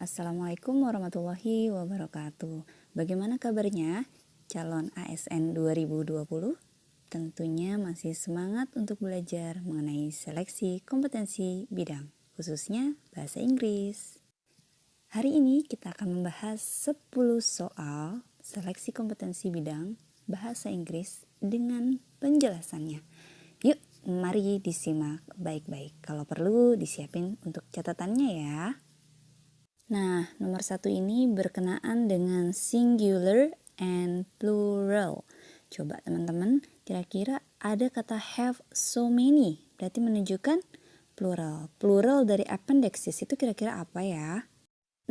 Assalamualaikum warahmatullahi wabarakatuh. Bagaimana kabarnya calon ASN 2020? Tentunya masih semangat untuk belajar mengenai seleksi kompetensi bidang, khususnya bahasa Inggris. Hari ini kita akan membahas 10 soal seleksi kompetensi bidang bahasa Inggris dengan penjelasannya. Yuk, mari disimak baik-baik. Kalau perlu disiapin untuk catatannya ya. Nah, nomor 1 ini berkenaan dengan singular and plural. Coba teman-teman, kira-kira ada kata have so many, berarti menunjukkan plural. Plural dari appendixes itu kira-kira apa ya?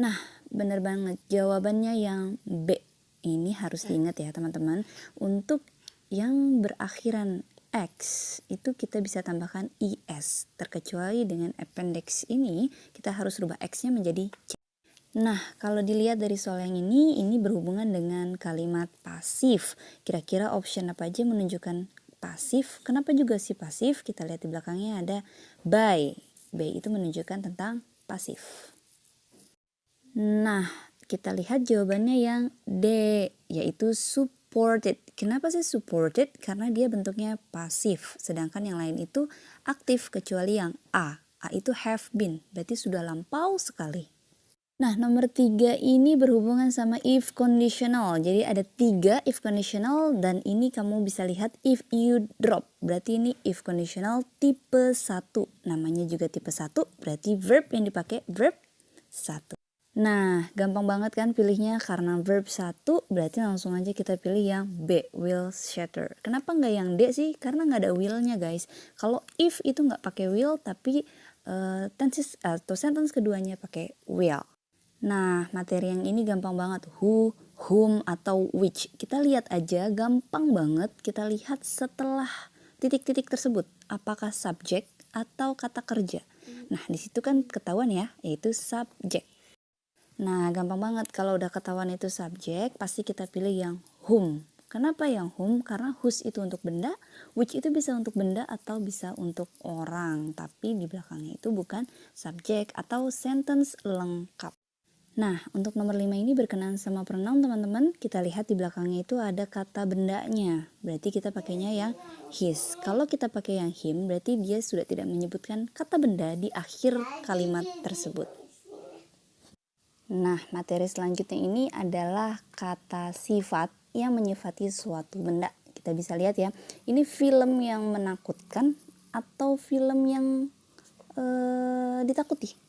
Nah, benar banget. Jawabannya yang B. Ini harus diingat ya teman-teman. Untuk yang berakhiran X, itu kita bisa tambahkan IS. Terkecuali dengan appendix ini, kita harus rubah X-nya menjadi C. Nah, kalau dilihat dari soal yang ini berhubungan dengan kalimat pasif. Kira-kira option apa aja menunjukkan pasif? Kenapa juga sih pasif? Kita lihat di belakangnya ada by. By itu menunjukkan tentang pasif. Nah, kita lihat jawabannya yang D, yaitu supported. Kenapa sih supported? Karena dia bentuknya pasif, sedangkan yang lain itu aktif, kecuali yang A. A itu have been, berarti sudah lampau sekali. Nah, nomor 3 ini berhubungan sama if conditional. Jadi ada 3 if conditional dan ini kamu bisa lihat if you drop. Berarti ini if conditional tipe 1. Namanya juga tipe 1, berarti verb yang dipakai verb 1. Nah, gampang banget kan pilihnya, karena verb 1 berarti langsung aja kita pilih yang B, will shatter. Kenapa nggak yang D sih? Karena nggak ada will-nya guys. Kalau if itu nggak pakai will, tapi tenses atau sentence keduanya pakai will. Nah, materi yang ini gampang banget. Who, whom, atau which. Kita lihat aja, gampang banget. Kita lihat setelah titik-titik tersebut. Apakah subjek atau kata kerja. Nah, disitu kan ketahuan ya, yaitu subjek. Nah, gampang banget. Kalau udah ketahuan itu subjek, pasti kita pilih yang whom. Kenapa yang whom? Karena whose itu untuk benda, which itu bisa untuk benda atau bisa untuk orang. Tapi di belakangnya itu bukan subjek atau sentence lengkap. Nah, untuk nomor 5 ini berkenaan sama pronoun teman-teman. Kita lihat di belakangnya itu ada kata bendanya. Berarti kita pakainya yang his. Kalau kita pakai yang him, berarti dia sudah tidak menyebutkan kata benda di akhir kalimat tersebut. Nah, materi selanjutnya ini adalah kata sifat yang menyifati suatu benda. Kita bisa lihat ya, ini film yang menakutkan atau film yang ditakuti.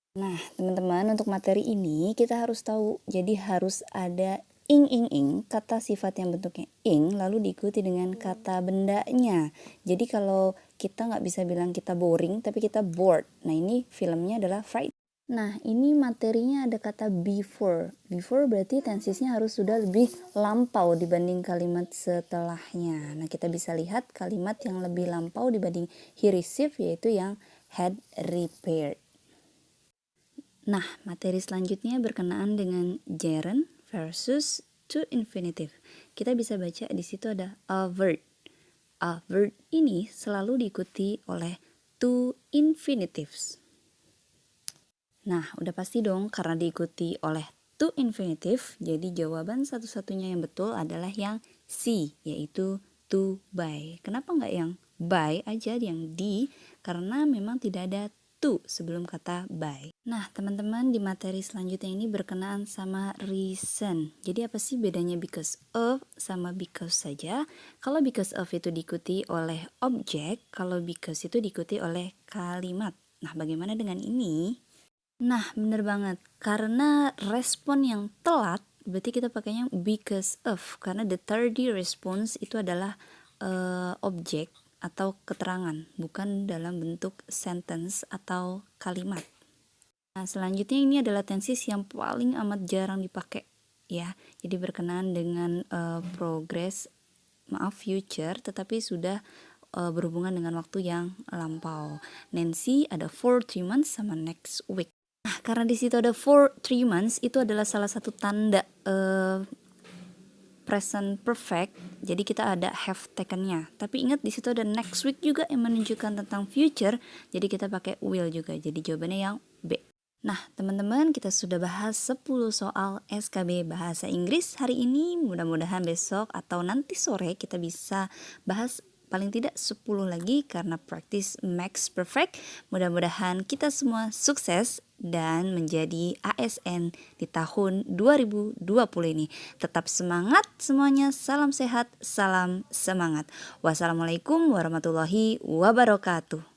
Nah, teman-teman, untuk materi ini kita harus tahu, jadi harus ada ing, kata sifat yang bentuknya ing, lalu diikuti dengan kata bendanya. Jadi kalau kita nggak bisa bilang kita boring, tapi kita bored. Nah, ini filmnya adalah fright. Nah, ini materinya ada kata before. Before berarti tensisnya harus sudah lebih lampau dibanding kalimat setelahnya. Nah, kita bisa lihat kalimat yang lebih lampau dibanding he received, yaitu yang had repaired. Nah, materi selanjutnya berkenaan dengan gerund versus to infinitive. Kita bisa baca di situ ada a verb. A verb ini selalu diikuti oleh to infinitives. Nah, udah pasti dong karena diikuti oleh to infinitive, jadi jawaban satu-satunya yang betul adalah yang C, yaitu to buy. Kenapa nggak yang buy aja, yang D? Karena memang tidak ada to sebelum kata buy. Nah, teman-teman, di materi selanjutnya ini berkenaan sama reason. Jadi apa sih bedanya because of sama because saja? Kalau because of itu diikuti oleh objek, kalau because itu diikuti oleh kalimat. Nah, bagaimana dengan ini? Nah, bener banget. Karena respon yang telat, berarti kita pakainya because of. Karena the tardy response itu adalah objek atau keterangan, bukan dalam bentuk sentence atau kalimat. Nah, selanjutnya ini adalah tenses yang paling amat jarang dipakai ya. Jadi berkenaan dengan future, tetapi sudah berhubungan dengan waktu yang lampau. Nancy ada for 3 months sama next week. Nah, karena di situ ada for 3 months, itu adalah salah satu tanda present perfect. Jadi kita ada have taken-nya. Tapi ingat di situ ada next week juga yang menunjukkan tentang future. Jadi kita pakai will juga. Jadi jawabannya yang B. Nah, teman-teman, kita sudah bahas 10 soal SKB Bahasa Inggris hari ini. Mudah-mudahan besok atau nanti sore kita bisa bahas paling tidak 10 lagi karena practice makes perfect. Mudah-mudahan kita semua sukses dan menjadi ASN di tahun 2020 ini. Tetap semangat semuanya, salam sehat, salam semangat. Wassalamualaikum warahmatullahi wabarakatuh.